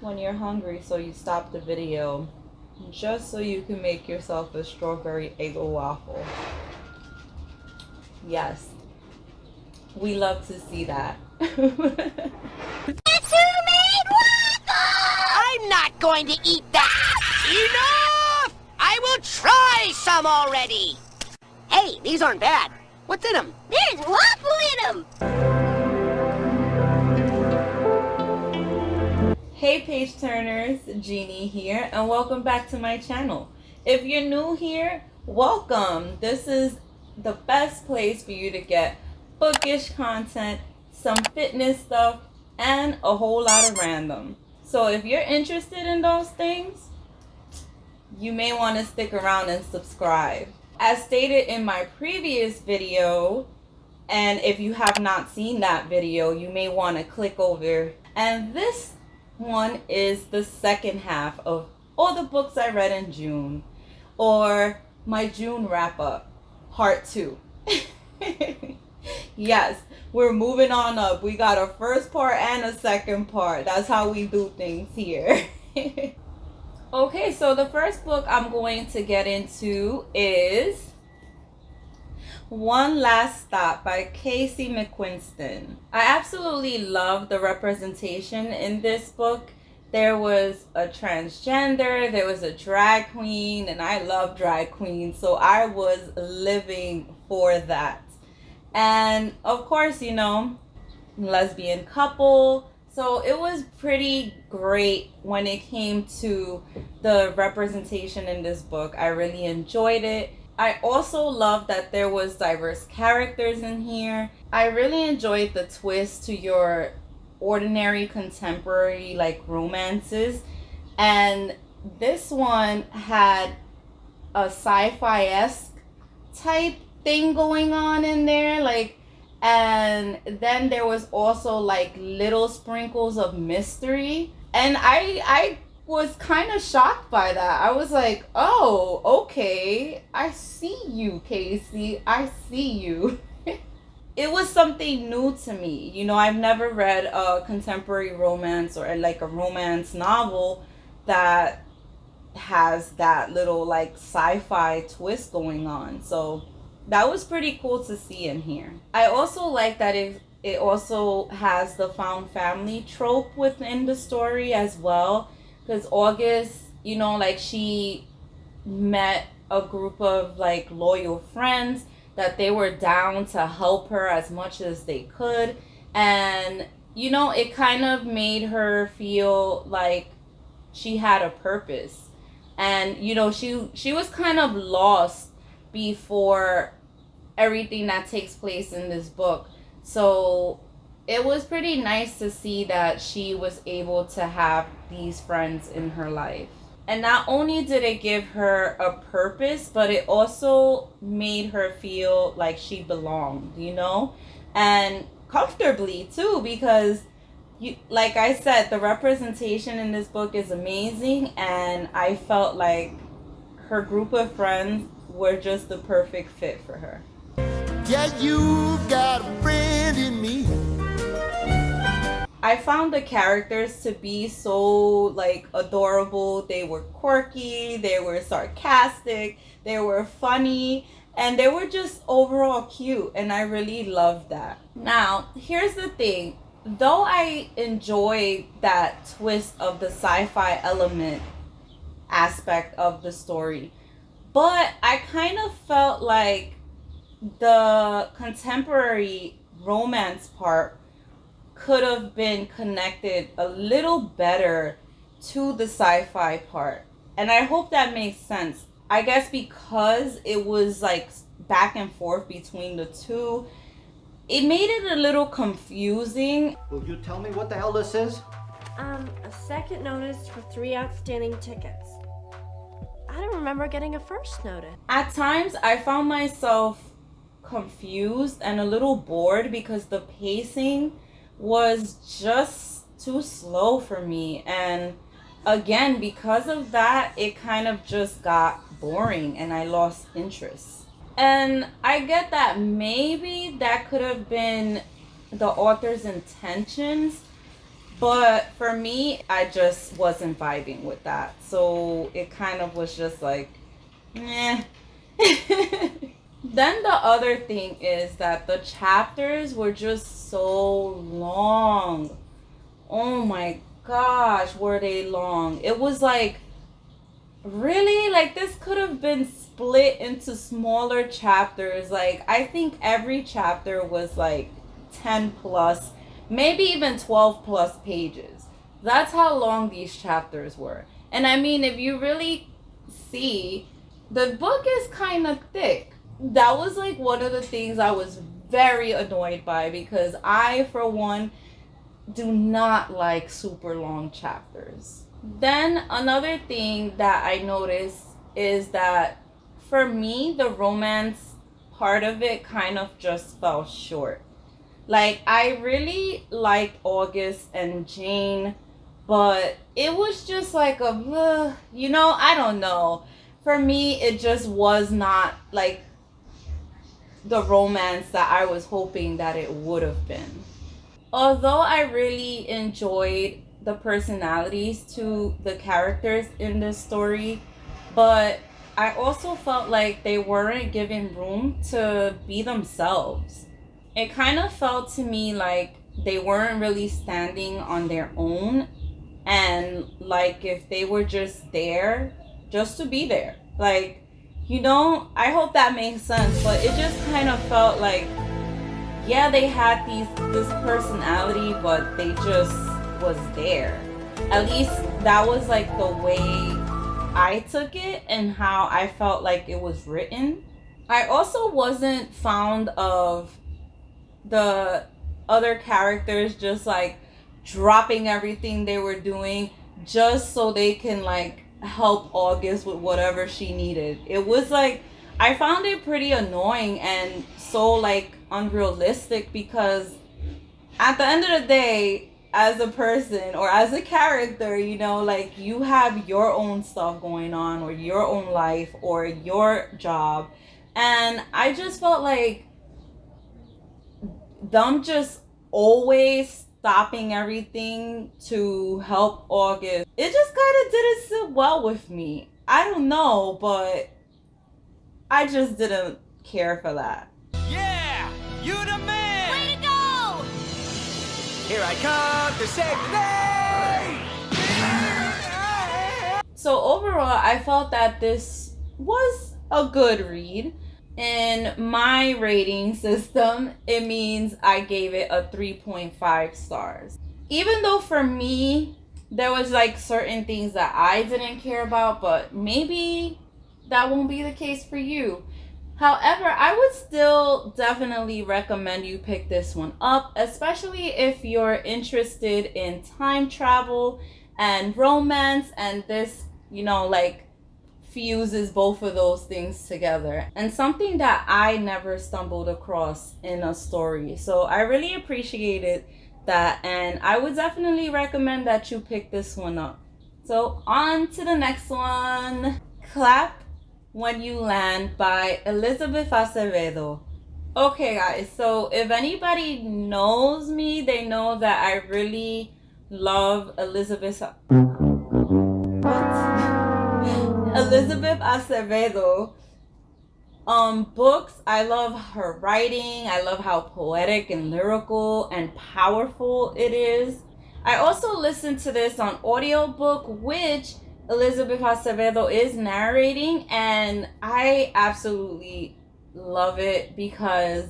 when you're hungry, so you stop the video just so you can make yourself a strawberry Eggo waffle. Yes, we love to see that. Guess who made waffles? I'm not going to eat that! Enough! I will try some already! Hey, these aren't bad. What's in them? There's waffle in them! Hey Page Turners, Jeannie here, and welcome back to my channel. If you're new here, welcome. This is the best place for you to get bookish content, some fitness stuff, and a whole lot of random. So if you're interested in those things, you may want to stick around and subscribe. As stated in my previous video, and if you have not seen that video, you may want to click over. And this one is the second half of all the books I read in June, or my June wrap-up, part 2. Yes, we're moving on up. We got a first part and a second part. That's how we do things here. Okay, so the first book I'm going to get into is One Last Stop by Casey McQuiston. I absolutely love the representation in this book. There was a transgender, there was a drag queen, and I love drag queens, so I was living for that. And of course, you know, lesbian couple. So it was pretty great when it came to the representation in this book. I really enjoyed it. I also love that there was diverse characters in here. I really enjoyed the twist to your ordinary contemporary like romances, and this one had a sci-fi-esque type thing going on in there, like, and then there was also like little sprinkles of mystery, and I was kind of shocked by that. I was like, oh, okay, I see you, Casey, I see you. It was something new to me. You know, I've never read a contemporary romance or like a romance novel that has that little like sci-fi twist going on. So that was pretty cool to see in here. I also like that it also has the found family trope within the story as well. Because August, you know, like she met a group of like loyal friends that they were down to help her as much as they could. And, you know, it kind of made her feel like she had a purpose. And, you know, she was kind of lost before everything that takes place in this book. So it was pretty nice to see that she was able to have these friends in her life. And not only did it give her a purpose, but it also made her feel like she belonged, you know, and comfortably too, because like I said, the representation in this book is amazing, and I felt like her group of friends were just the perfect fit for her. Yeah, you got a friend in me. I found the characters to be so like adorable. They were quirky, they were sarcastic, they were funny, and they were just overall cute, and I really loved that. Now, here's the thing. Though I enjoy that twist of the sci-fi element aspect of the story, but I kind of felt like the contemporary romance part could have been connected a little better to the sci-fi part. And I hope that makes sense. I guess because it was like back and forth between the two, it made it a little confusing. Will you tell me what the hell this is? A second notice for 3 outstanding tickets. I don't remember getting a first notice. At times, I found myself confused and a little bored because the pacing was just too slow for me, and again, because of that, it kind of just got boring and I lost interest. And I get that maybe that could have been the author's intentions, But for me, I just wasn't vibing with that. So it kind of was just like, eh. Then the other thing is that the chapters were just so long. Oh my gosh, were they long? It was like, really? Like, this could have been split into smaller chapters. Like, I think every chapter was like 10 plus, maybe even 12 plus pages. That's how long these chapters were. And I mean, if you really see, the book is kind of thick. That was like one of the things I was very annoyed by, because I, for one, do not like super long chapters. Then another thing that I noticed is that for me, the romance part of it kind of just fell short. Like, I really liked August and Jane, but it was just like a, I don't know. For me, it just was not like the romance that I was hoping that it would have been. Although I really enjoyed the personalities to the characters in this story, but I also felt like they weren't given room to be themselves. It kind of felt to me like they weren't really standing on their own, and like if they were just there just to be there. Like, I hope that makes sense, but it just kind of felt like, yeah, they had this personality, but they just was there. At least that was like the way I took it and how I felt like it was written. I also wasn't fond of the other characters just like dropping everything they were doing just so they can like help August with whatever she needed. It was like, I found it pretty annoying and so like unrealistic, because at the end of the day, as a person or as a character, like, you have your own stuff going on, or your own life, or your job. And I just felt like them just always stopping everything to help August, it just kind of didn't sit well with me. I don't know, but I just didn't care for that. Yeah, you the man. Way to go! Here I come to save the day. So overall, I felt that this was a good read. In my rating system, it means I gave it a 3.5 stars. Even though for me, there was like certain things that I didn't care about, but maybe that won't be the case for you. However, I would still definitely recommend you pick this one up, especially if you're interested in time travel and romance, and this, like, fuses both of those things together, and something that I never stumbled across in a story. So I really appreciated that, and I would definitely recommend that you pick this one up. So on to the next one. Clap When You Land by Elizabeth Acevedo. Okay guys, so if anybody knows me, they know that I really love Elizabeth Acevedo books. I love her writing. I love how poetic and lyrical and powerful it is. I also listened to this on audiobook, which Elizabeth Acevedo is narrating, and I absolutely love it because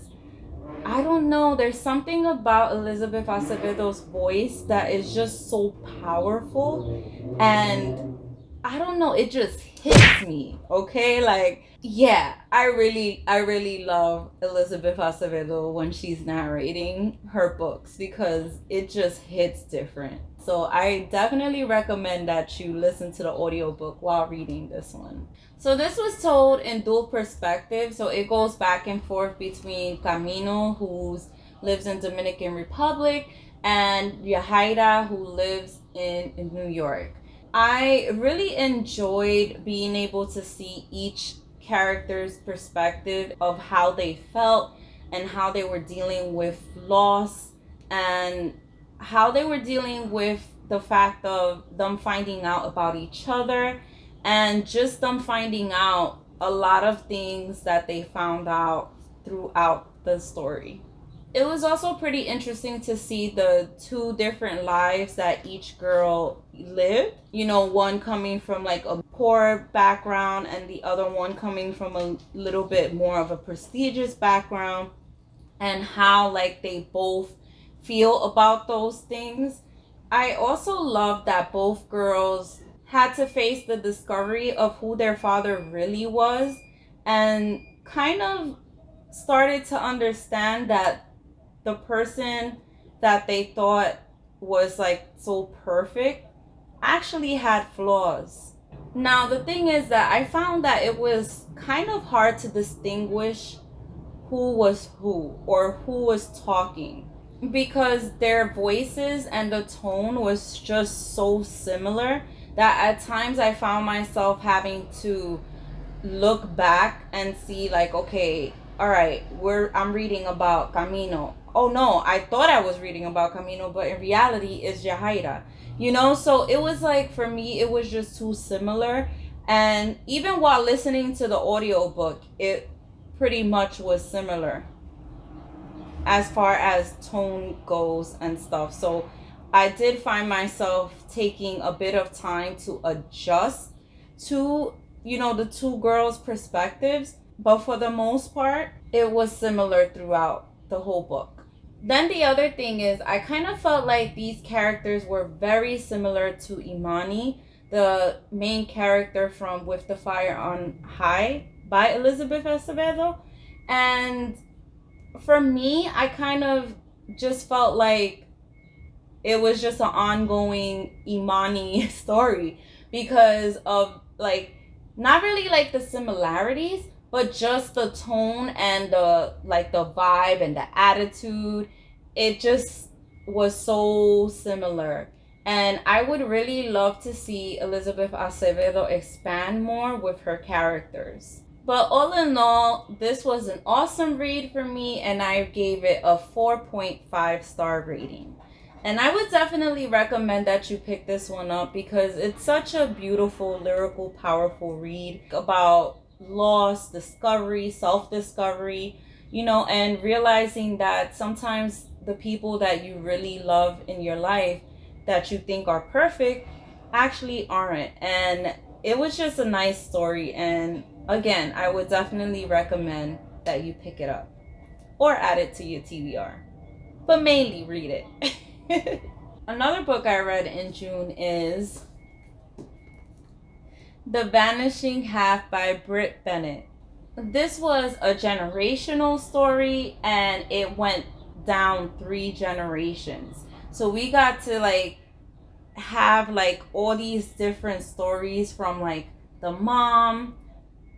I don't know, there's something about Elizabeth Acevedo's voice that is just so powerful, and I don't know, it just hits me, okay? Like, yeah, I really love Elizabeth Acevedo when she's narrating her books, because it just hits different. So I definitely recommend that you listen to the audiobook while reading this one. So this was told in dual perspective, so it goes back and forth between Camino, who lives in Dominican Republic, and Yahaira, who lives in New York. I really enjoyed being able to see each character's perspective of how they felt and how they were dealing with loss, and how they were dealing with the fact of them finding out about each other, and just them finding out a lot of things that they found out throughout the story. It was also pretty interesting to see the two different lives that each girl lived. You know, one coming from like a poor background and the other one coming from a little bit more of a prestigious background, and how like they both feel about those things. I also love that both girls had to face the discovery of who their father really was, and kind of started to understand that the person that they thought was like so perfect actually had flaws. Now, the thing is that I found that it was kind of hard to distinguish who was who or who was talking, because their voices and the tone was just so similar that at times I found myself having to look back and see like, okay, all right, I'm reading about Camino. Oh no, I thought I was reading about Camino, but in reality it's Yahaira. You know, so it was like, for me, it was just too similar. And even while listening to the audiobook, it pretty much was similar as far as tone goes and stuff. So I did find myself taking a bit of time to adjust to, you know, the two girls' perspectives. But for the most part, it was similar throughout the whole book. Then the other thing is, I kind of felt like these characters were very similar to Imani, the main character from With the Fire on High by Elizabeth Acevedo. And for me, I kind of just felt like it was just an ongoing Imani story, because of like, not really like the similarities, but just the tone and the like the vibe and the attitude. It just was so similar. And I would really love to see Elizabeth Acevedo expand more with her characters. But all in all, this was an awesome read for me, and I gave it a 4.5 star rating. And I would definitely recommend that you pick this one up, because it's such a beautiful, lyrical, powerful read about loss, discovery, self-discovery, you know, and realizing that sometimes the people that you really love in your life that you think are perfect actually aren't. And it was just a nice story, and again, I would definitely recommend that you pick it up or add it to your TBR, but mainly read it. Another book I read in June is The Vanishing Half by Britt Bennett. This was a generational story, and it went down 3 generations. So we got to like have like all these different stories from like the mom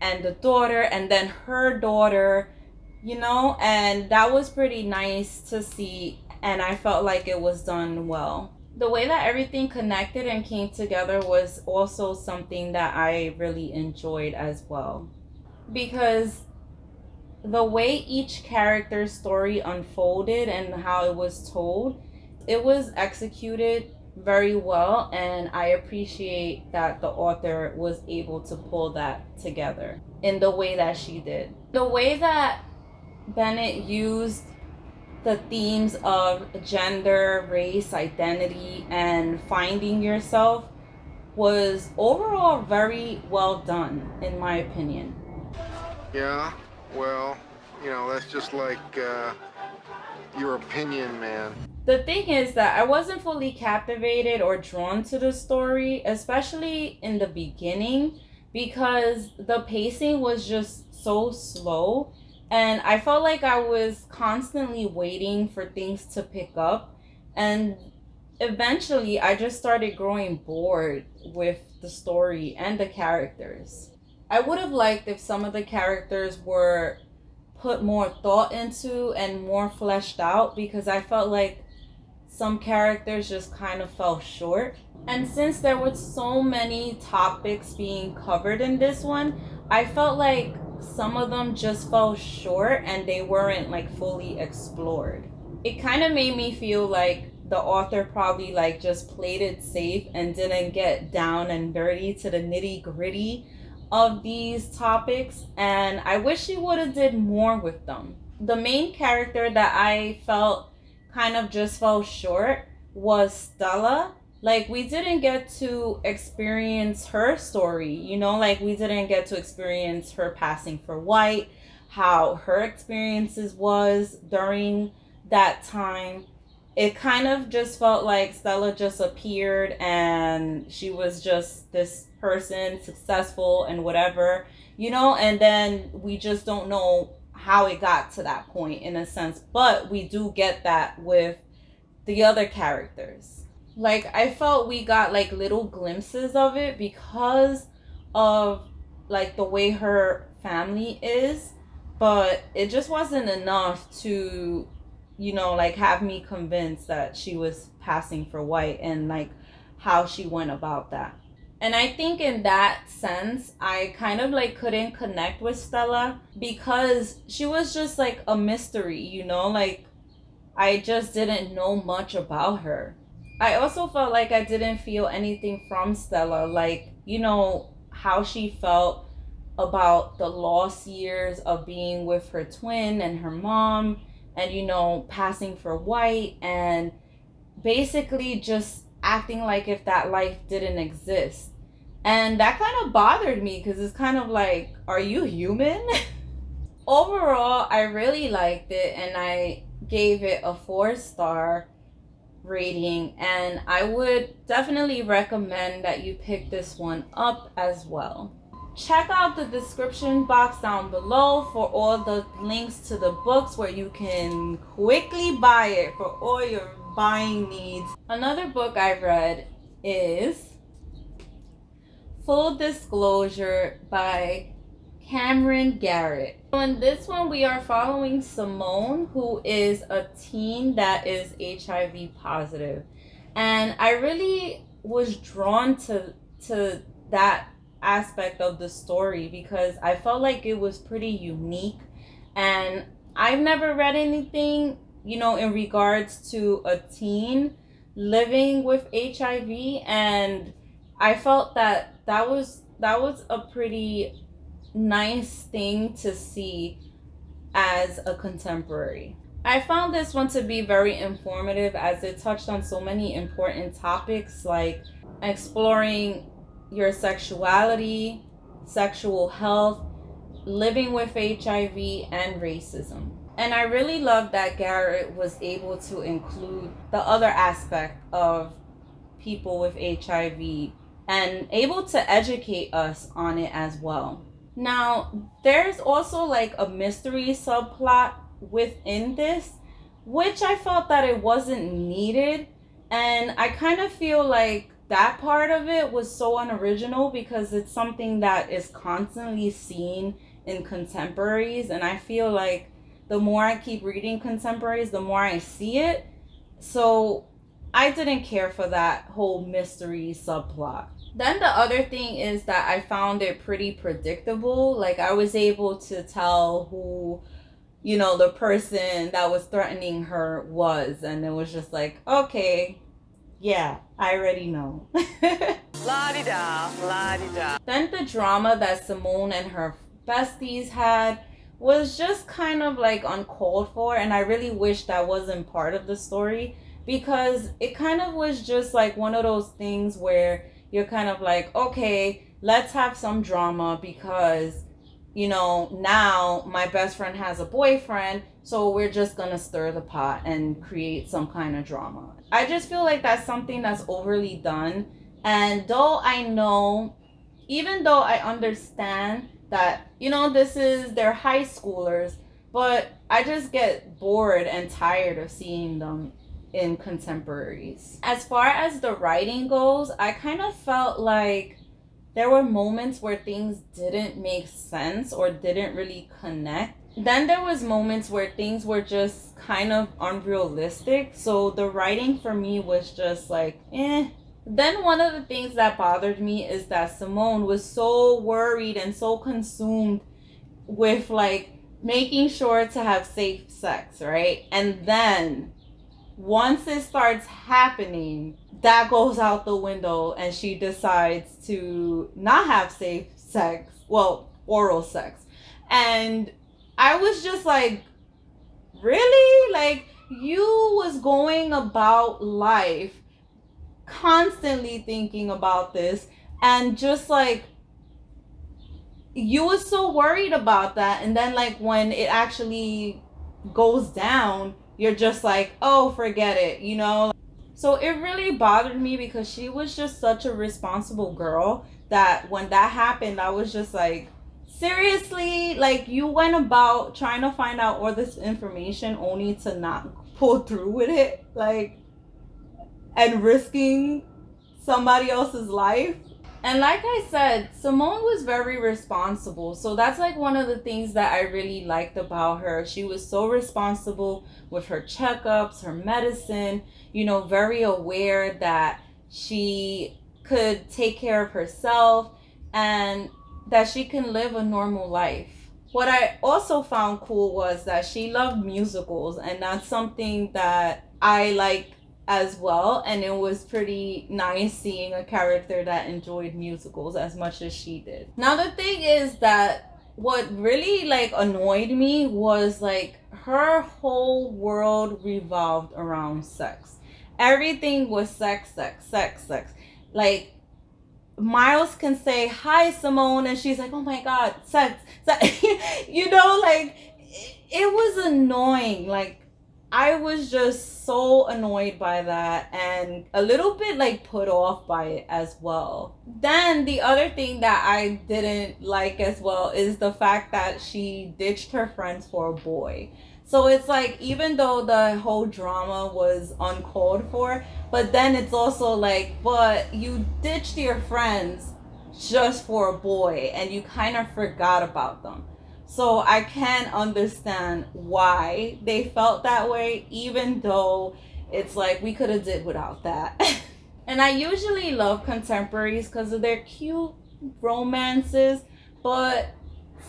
and the daughter and then her daughter, you know, and that was pretty nice to see, and I felt like it was done well. The way that everything connected and came together was also something that I really enjoyed as well, because the way each character's story unfolded and how it was told, it was executed very well, and I appreciate that the author was able to pull that together in the way that she did. The way that Bennett used the themes of gender, race, identity, and finding yourself was overall very well done, in my opinion. Yeah, well, you know, that's just like your opinion, man. The thing is that I wasn't fully captivated or drawn to the story, especially in the beginning, because the pacing was just so slow, and I felt like I was constantly waiting for things to pick up, and eventually I just started growing bored with the story and the characters. I would have liked if some of the characters were put more thought into and more fleshed out, because I felt like some characters just kind of fell short. And since there were so many topics being covered in this one, I felt like some of them just fell short and they weren't like fully explored. It kind of made me feel like the author probably like just played it safe and didn't get down and dirty to the nitty gritty of these topics, and I wish she would have did more with them. The main character that I felt kind of just fell short was Stella. Like, we didn't get to experience her story, you know, like we didn't get to experience her passing for white, how her experiences was during that time. It kind of just felt like Stella just appeared and she was just this person, successful and whatever, you know, and then we just don't know how it got to that point in a sense. But we do get that with the other characters. Like, I felt we got like little glimpses of it because of like the way her family is, but it just wasn't enough to, you know, like have me convinced that she was passing for white and like how she went about that. And I think in that sense, I kind of like couldn't connect with Stella because she was just like a mystery, you know, like I just didn't know much about her. I also felt like I didn't feel anything from Stella, like, you know, how she felt about the lost years of being with her twin and her mom, and, you know, passing for white, and basically just acting like if that life didn't exist. And that kind of bothered me because it's kind of like, are you human? Overall, I really liked it and I gave it a 4-star rating, and I would definitely recommend that you pick this one up as well. Check out the description box down below for all the links to the books where you can quickly buy it for all your buying needs. Another book I read is Full Disclosure by Cameron Garrett. So in this one, we are following Simone, who is a teen that is HIV positive. And I really was drawn to that aspect of the story because I felt like it was pretty unique. And I've never read anything, you know, in regards to a teen living with HIV. And I felt that that was a pretty nice thing to see as a contemporary. I found this one to be very informative as it touched on so many important topics like exploring your sexuality, sexual health, living with HIV, and racism. And I really love that Garrett was able to include the other aspect of people with HIV and able to educate us on it as well. Now, there's also like a mystery subplot within this, which I felt that it wasn't needed. And I kind of feel like that part of it was so unoriginal because it's something that is constantly seen in contemporaries. And I feel like the more I keep reading contemporaries, the more I see it. So I didn't care for that whole mystery subplot. Then the other thing is that I found it pretty predictable. Like, I was able to tell who, you know, the person that was threatening her was. And it was just like, okay, yeah, I already know. La-di-da, la-di-da. Then the drama that Simone and her besties had was just kind of like uncalled for. And I really wish that wasn't part of the story because it kind of was just like one of those things where you're kind of like, okay, let's have some drama because, you know, now my best friend has a boyfriend, so we're just gonna stir the pot and create some kind of drama. I just feel like that's something that's overly done. And though I know, even though I understand that, you know, this is, they're high schoolers, but I just get bored and tired of seeing them in contemporaries. As far as the writing goes, I kind of felt like there were moments where things didn't make sense or didn't really connect. Then there was moments where things were just kind of unrealistic. So the writing for me was just like, eh. Then one of the things that bothered me is that Simone was so worried and so consumed with like making sure to have safe sex, right? And then once it starts happening, that goes out the window and she decides to not have safe sex, well, oral sex. And I was just like, really? Like, you was going about life constantly thinking about this, and just like, you was so worried about that, and then like when it actually goes down, you're just like, oh, forget it, you know? So it really bothered me because she was just such a responsible girl that when that happened, I was just like, seriously? Like, you went about trying to find out all this information only to not pull through with it? Like, and risking somebody else's life? And like I said, Simone was very responsible. So that's like one of the things that I really liked about her. She was so responsible with her checkups, her medicine, you know, very aware that she could take care of herself and that she can live a normal life. What I also found cool was that she loved musicals, and that's something that I like as well, and it was pretty nice seeing a character that enjoyed musicals as much as she did. Now the thing is that what really like annoyed me was like her whole world revolved around sex. Everything was sex, sex, sex, sex. Like, Miles can say, hi Simone, and she's like, oh my god, sex, sex. You know, like, it was annoying. Like, I was just so annoyed by that and a little bit like put off by it as well. Then the other thing that I didn't like as well is the fact that she ditched her friends for a boy. So it's like, even though the whole drama was uncalled for, but then it's also like, but you ditched your friends just for a boy and you kind of forgot about them. So I can understand why they felt that way, even though it's like we could have did without that. And I usually love contemporaries because of their cute romances, but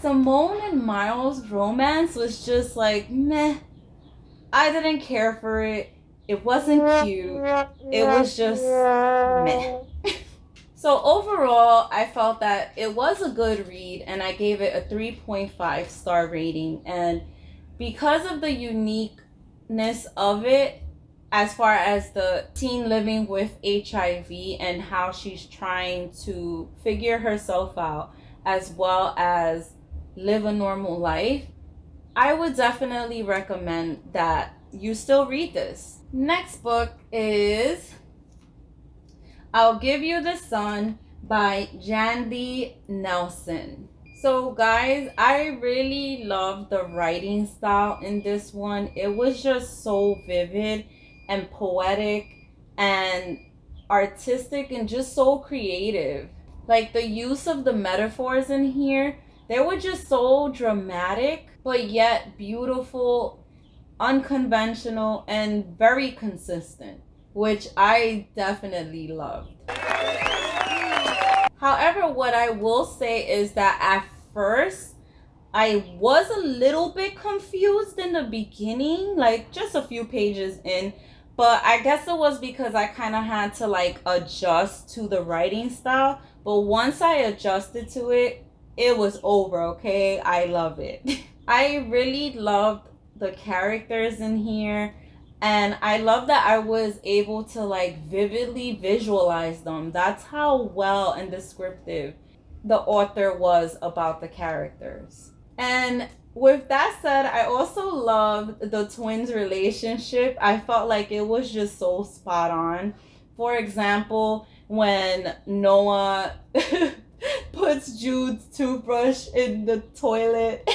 Simone and Miles' romance was just like, meh. I didn't care for it. It wasn't cute. It was just meh. So overall, I felt that it was a good read, and I gave it a 3.5 star rating. And because of the uniqueness of it, as far as the teen living with HIV and how she's trying to figure herself out, as well as live a normal life, I would definitely recommend that you still read this. Next book is I'll Give You the Sun by Jandy Nelson. So guys, I really love the writing style in this one. It was just so vivid and poetic and artistic and just so creative. Like, the use of the metaphors in here, they were just so dramatic, but yet beautiful, unconventional, and very consistent, which I definitely loved. However, what I will say is that at first, I was a little bit confused in the beginning, like just a few pages in, but I guess it was because I kind of had to like adjust to the writing style. But once I adjusted to it, it was over, okay? I love it. I really loved the characters in here. And I love that I was able to like vividly visualize them. That's how well and descriptive the author was about the characters. And with that said, I also loved the twins' relationship. I felt like it was just so spot on. For example, when Noah puts Jude's toothbrush in the toilet.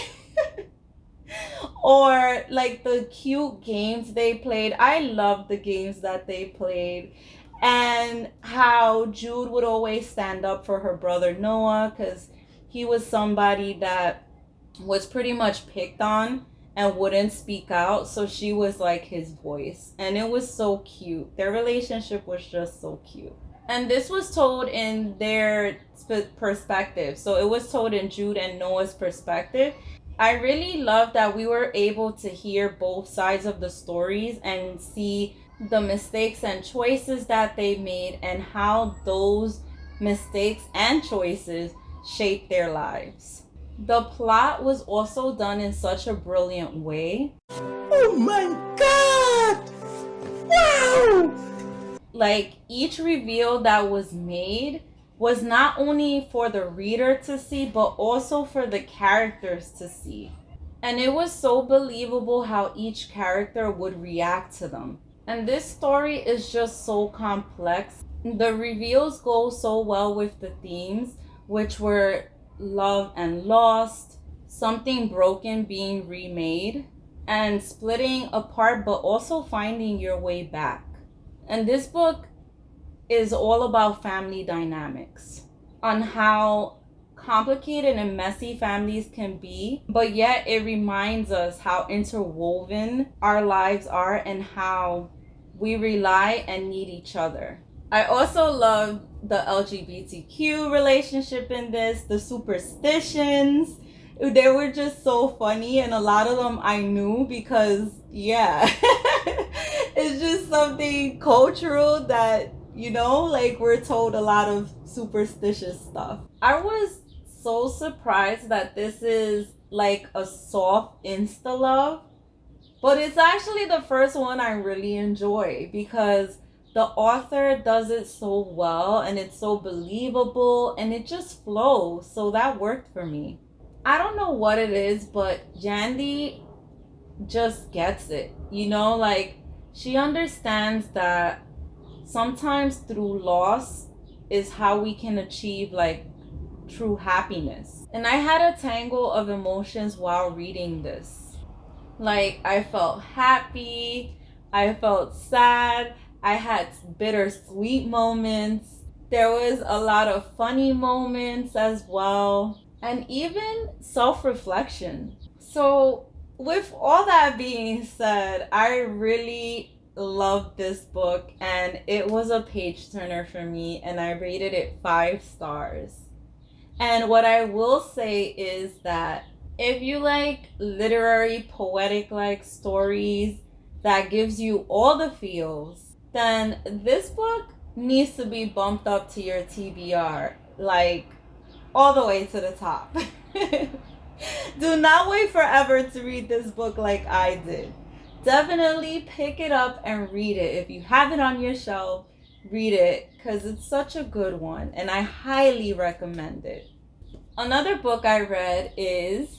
Or like the cute games they played. I loved the games that they played. And how Jude would always stand up for her brother Noah, because he was somebody that was pretty much picked on and wouldn't speak out. So she was like his voice. And it was so cute. Their relationship was just so cute. And this was told in their perspective. So it was told in Jude and Noah's perspective. I really love that we were able to hear both sides of the stories and see the mistakes and choices that they made and how those mistakes and choices shaped their lives. The plot was also done in such a brilliant way. Oh my god! Wow! Like, each reveal that was made was not only for the reader to see, but also for the characters to see. And it was so believable how each character would react to them. And this story is just so complex. The reveals go so well with the themes, which were love and lost, something broken being remade, and splitting apart, but also finding your way back. And this book is all about family dynamics, on how complicated and messy families can be, but yet it reminds us how interwoven our lives are and how we rely and need each other. I also love the LGBTQ relationship in this, the superstitions. They were just so funny, and a lot of them I knew because, yeah, it's just something cultural that, you know, like we're told a lot of superstitious stuff. I was so surprised that this is like a soft insta love, but it's actually the first one I really enjoy because the author does it so well and it's so believable and it just flows. So that worked for me. I don't know what it is, but Jandy just gets it. You know, like she understands that sometimes through loss is how we can achieve like true happiness. And I had a tangle of emotions while reading this. Like I felt happy, I felt sad, I had bittersweet moments. There was a lot of funny moments as well, and even self-reflection. So with all that being said, I really loved this book and it was a page turner for me, and I rated it 5 stars. And what I will say is that if you like literary, poetic like stories that gives you all the feels, then this book needs to be bumped up to your TBR, like all the way to the top. Do not wait forever to read this book like I did. Definitely pick it up and read it. If you have it on your shelf, read it because it's such a good one and I highly recommend it. Another book I read is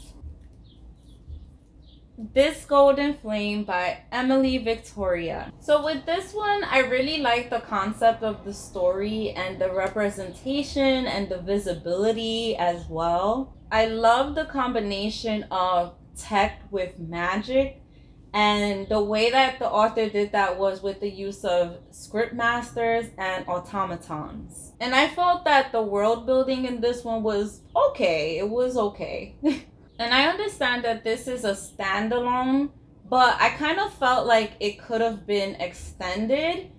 This Golden Flame by Emily Victoria. So with this one, I really like the concept of the story and the representation and the visibility as well. I love the combination of tech with magic, and the way that the author did that was with the use of script masters and automatons. And I felt that the world building in this one was okay. It was okay. And I understand that this is a standalone, but I kind of felt like it could have been extended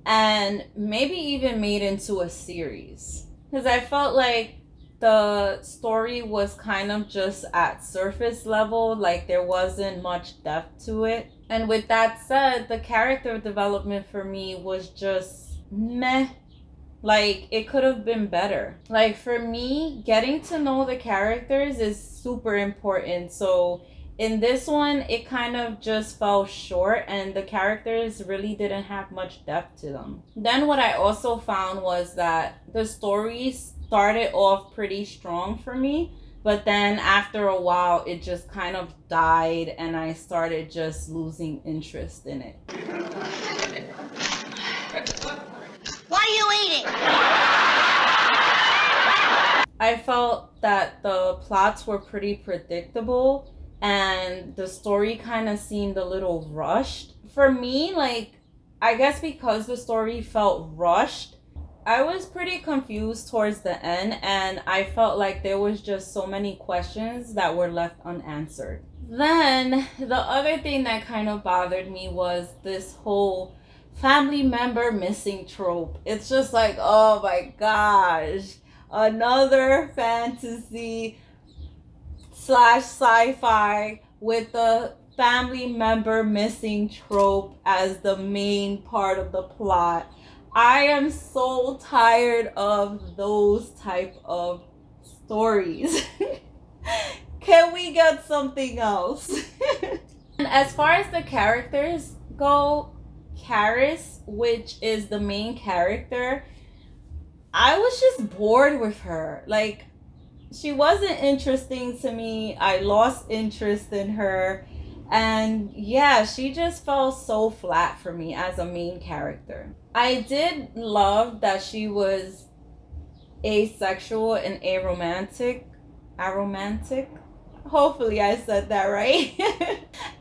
and maybe even made into a series. Because I felt like the story was kind of just at surface level, like there wasn't much depth to it. And with that said, the character development for me was just meh. Like it could have been better. Like for me, getting to know the characters is super important. So in this one, it kind of just fell short and the characters really didn't have much depth to them. Then what I also found was that the stories started off pretty strong for me, but then after a while it just kind of died and I started just losing interest in it. What are you eating? I felt that the plots were pretty predictable and the story kind of seemed a little rushed. For me, like, I guess because the story felt rushed, I was pretty confused towards the end and I felt like there was just so many questions that were left unanswered. Then the other thing that kind of bothered me was this whole family member missing trope. It's just like, oh my gosh, another fantasy slash sci-fi with the family member missing trope as the main part of the plot. I am so tired of those type of stories. Can we get something else? And as far as the characters go, Charis, which is the main character, I was just bored with her. Like, she wasn't interesting to me. I lost interest in her. And yeah, she just fell so flat for me as a main character. I did love that she was asexual and aromantic. Hopefully I said that right.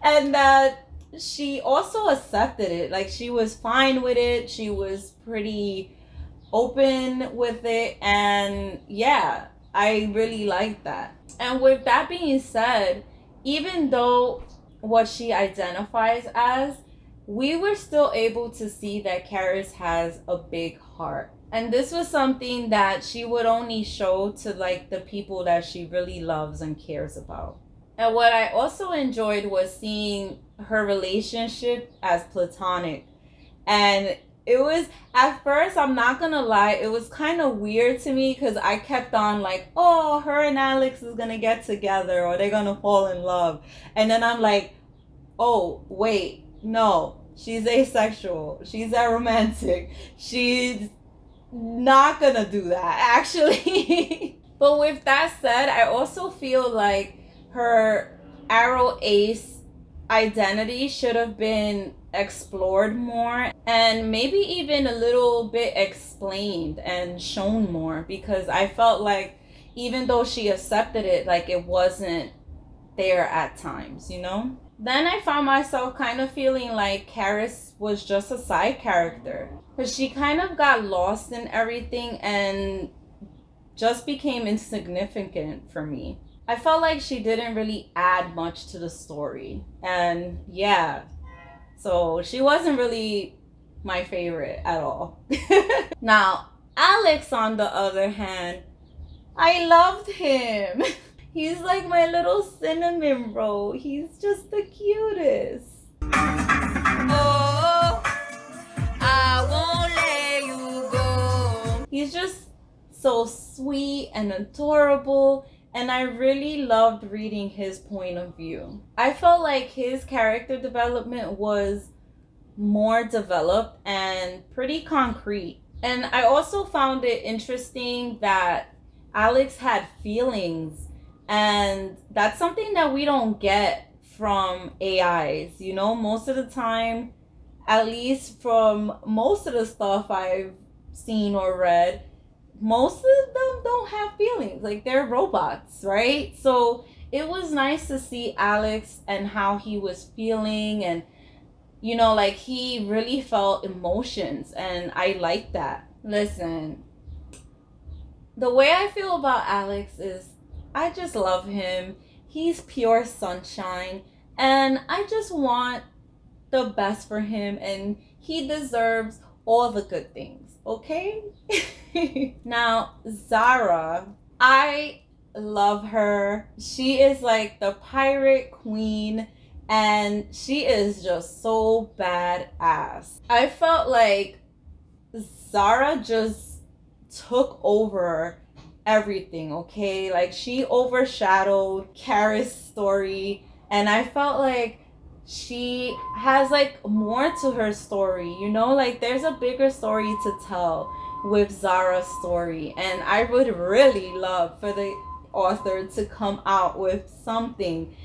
And that she also accepted it. Like, she was fine with it. She was pretty open with it. And yeah, I really like that. And with that being said, even though what she identifies as, we were still able to see that Charis has a big heart. And this was something that she would only show to like the people that she really loves and cares about. And what I also enjoyed was seeing her relationship as platonic. And it was, at first, I'm not gonna lie, it was kind of weird to me because I kept on like, oh, her and Alex is gonna get together or they're gonna fall in love. And then I'm like, oh, wait, no, she's asexual. She's aromantic. She's not gonna do that, actually. But with that said, I also feel like her arrow ace identity should have been explored more and maybe even a little bit explained and shown more, because I felt like even though she accepted it, like it wasn't there at times, you know? Then I found myself kind of feeling like Charis was just a side character, because she kind of got lost in everything and just became insignificant for me. I felt like she didn't really add much to the story. And yeah, so she wasn't really my favorite at all. Now, Alex, on the other hand, I loved him. He's like my little cinnamon roll. He's just the cutest. Oh, I won't let you go. He's just so sweet and adorable. And I really loved reading his point of view. I felt like his character development was more developed and pretty concrete. And I also found it interesting that Alex had feelings. And that's something that we don't get from AIs. You know, most of the time, at least from most of the stuff I've seen or read, most of them don't have feelings. Like, they're robots, right? So it was nice to see Alex and how he was feeling, and you know, like, he really felt emotions, and I like that. Listen, the way I feel about Alex is I just love him. He's pure sunshine, and I just want the best for him, and he deserves all the good things, okay? Now, Zara, I love her. She is like the pirate queen, and she is just so badass. I felt like Zara just took over everything, okay? Like, she overshadowed Charis' story, and I felt like she has like more to her story, you know? Like, there's a bigger story to tell with Zara's story, and I would really love for the author to come out with something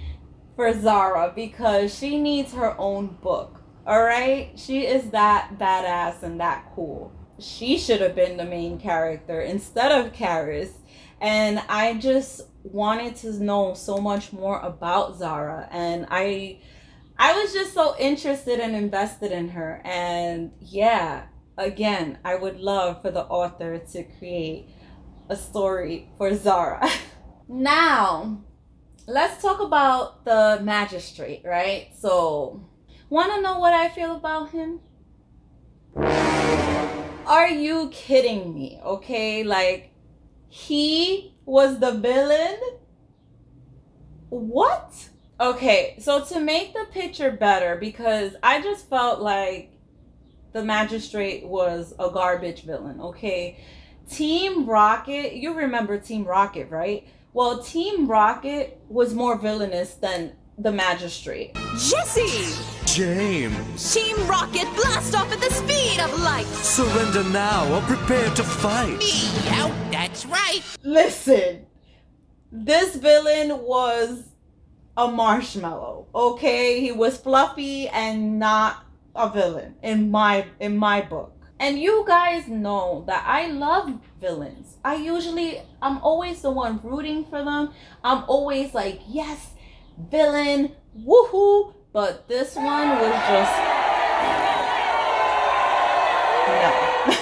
for Zara, because she needs her own book, all right? She is that badass and that cool. She should have been the main character instead of Charis. And I just wanted to know so much more about Zara, and I was just so interested and invested in her. And yeah, again, I would love for the author to create a story for Zara. Now, let's talk about the magistrate, right? So, want to know what I feel about him? Are you kidding me? Okay, like, he was the villain What? Okay, so to make the picture better, because I just felt like the Magistrate was a garbage villain, okay? Team Rocket, you remember Team Rocket, right? Well, Team Rocket was more villainous than the Magistrate. Jesse! James! Team Rocket, blast off at the speed of light! Surrender now or prepare to fight! Meow, that's right. Listen, this villain was a marshmallow, okay? He was fluffy and not a villain in my book. And you guys know that I love villains. I'm always the one rooting for them. I'm always like, yes, villain, woohoo. But this one was just, no.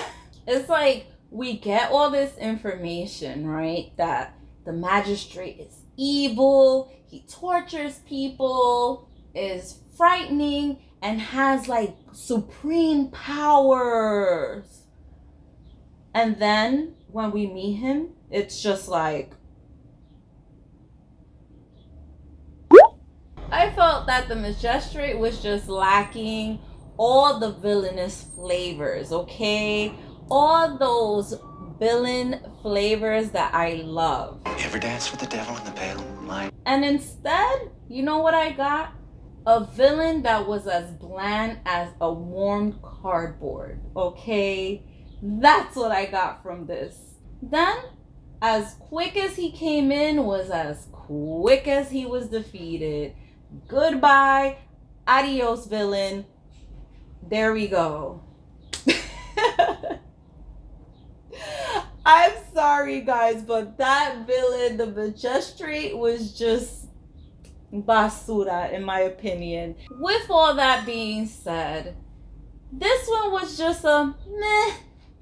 It's like, we get all this information, right? That the Magistrate is evil, he tortures people, is frightening, and has like supreme powers. And then when we meet him, it's just like, I felt that the Magistrate was just lacking all the villainous flavors, okay? All those villain flavors that I love. You ever dance with the devil in the pale light? And instead, you know what I got? A villain that was as bland as a warm cardboard, okay? That's what I got from this. Then, as quick as he came in was as quick as he was defeated. Goodbye, adios, villain. There we go. I'm sorry, guys, but that villain, the Magistrate, was just basura, in my opinion. With all that being said, this one was just a meh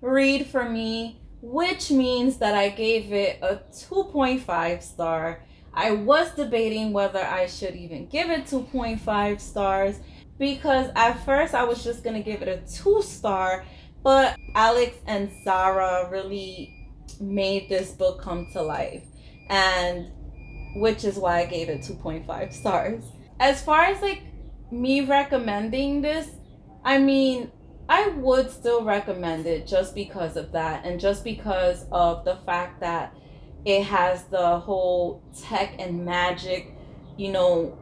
read for me, which means that I gave it a 2.5 star. I was debating whether I should even give it 2.5 stars, because at first I was just gonna give it a 2 star, but Alex and Zara really made this book come to life, and which is why I gave it 2.5 stars. As far as like me recommending this, I mean, I would still recommend it just because of that, and just because of the fact that it has the whole tech and magic, you know,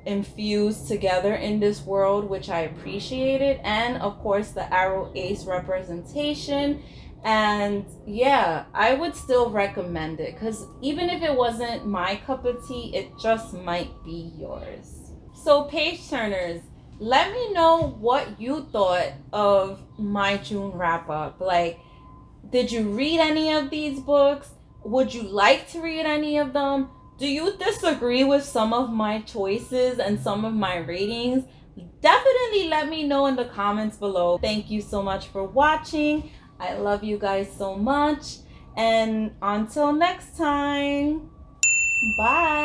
infused together in this world, which I appreciated, and of course the Arrow Ace representation. And yeah, I would still recommend it, because even if it wasn't my cup of tea, it just might be yours. So page turners, let me know what you thought of my June wrap up. Like, did you read any of these books? Would you like to read any of them? Do you disagree with some of my choices and some of my ratings? Definitely let me know in the comments below. Thank you so much for watching. I love you guys so much. And until next time, bye.